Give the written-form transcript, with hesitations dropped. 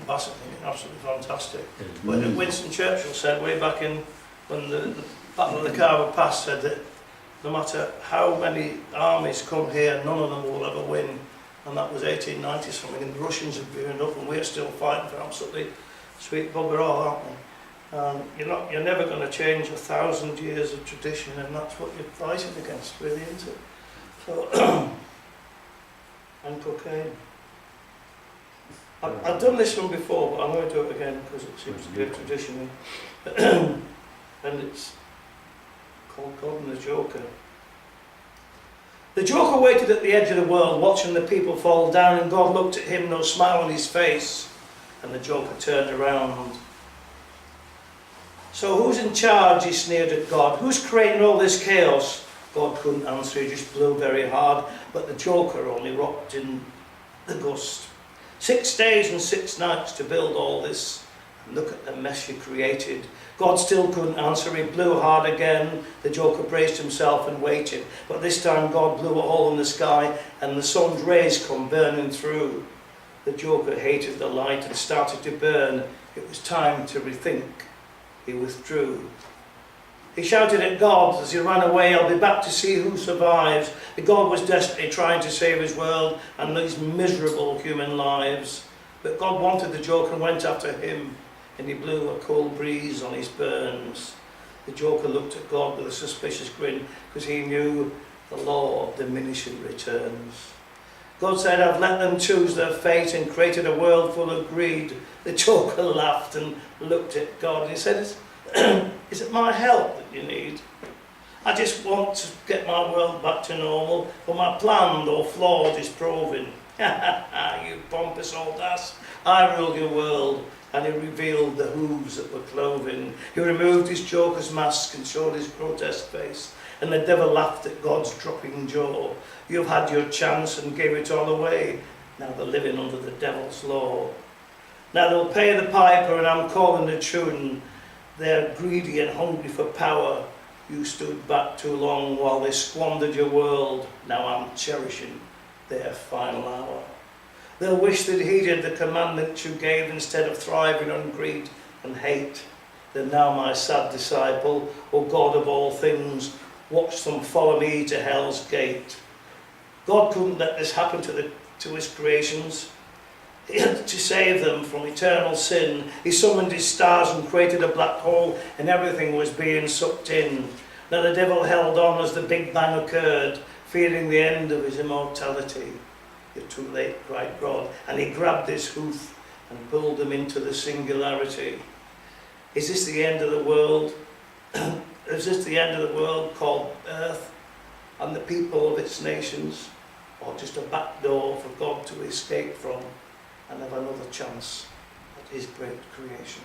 capacity, absolutely fantastic. When Winston Churchill said way back in, when the Battle of the Khyber Pass, said that no matter how many armies come here, none of them will ever win. And that was 1890 something, and the Russians have given up, and we're still fighting for absolutely sweet bugger all, aren't we? You're never going to change 1,000 years of tradition, and that's what you're fighting against, really, isn't it? So, and cocaine. I've done this one before, but I'm going to do it again because it seems to be a tradition. And it's called God and the Joker. The Joker waited at the edge of the world, watching the people fall down, and God looked at him, no smile on his face, and the Joker turned around. So who's in charge, he sneered at God. Who's creating all this chaos? God couldn't answer, he just blew very hard, but the Joker only rocked in the gust. 6 days and 6 nights to build all this, and look at the mess you created. God still couldn't answer, he blew hard again. The Joker braced himself and waited, but this time God blew a hole in the sky, and the sun's rays come burning through. The Joker hated the light and started to burn. It was time to rethink. He withdrew. He shouted at God as he ran away, I'll be back to see who survives. God was desperately trying to save his world and these miserable human lives. But God wanted the Joker and went after him, and he blew a cold breeze on his burns. The Joker looked at God with a suspicious grin, because he knew the law of diminishing returns. God said, I've let them choose their fate and created a world full of greed. The Joker laughed and looked at God, and he said, is it my help that you need? I just want to get my world back to normal, but my plan, though flawed, is proven. You pompous old ass, I rule your world. And he revealed the hooves that were cloven. He removed his Joker's mask and showed his grotesque face. And the devil laughed at God's dropping jaw. You've had your chance and gave it all away. Now they're living under the devil's law. Now they'll pay the piper, and I'm calling the tune. They're greedy and hungry for power. You stood back too long while they squandered your world. Now I'm cherishing their final hour. They'll wish they'd heeded the commandment you gave instead of thriving on greed and hate. They're now my sad disciple, O God of all things, watch them follow me to hell's gate. God couldn't let this happen to his creations. He had to save them from eternal sin. He summoned his stars and created a black hole, and everything was being sucked in. Now the devil held on as the Big Bang occurred, fearing the end of his immortality. You're too late, cried God, and he grabbed his hoof and pulled him into the singularity. Is this the end of the world? Is this the end of the world called Earth and the people of its nations? Or just a back door for God to escape from and have another chance at his great creation?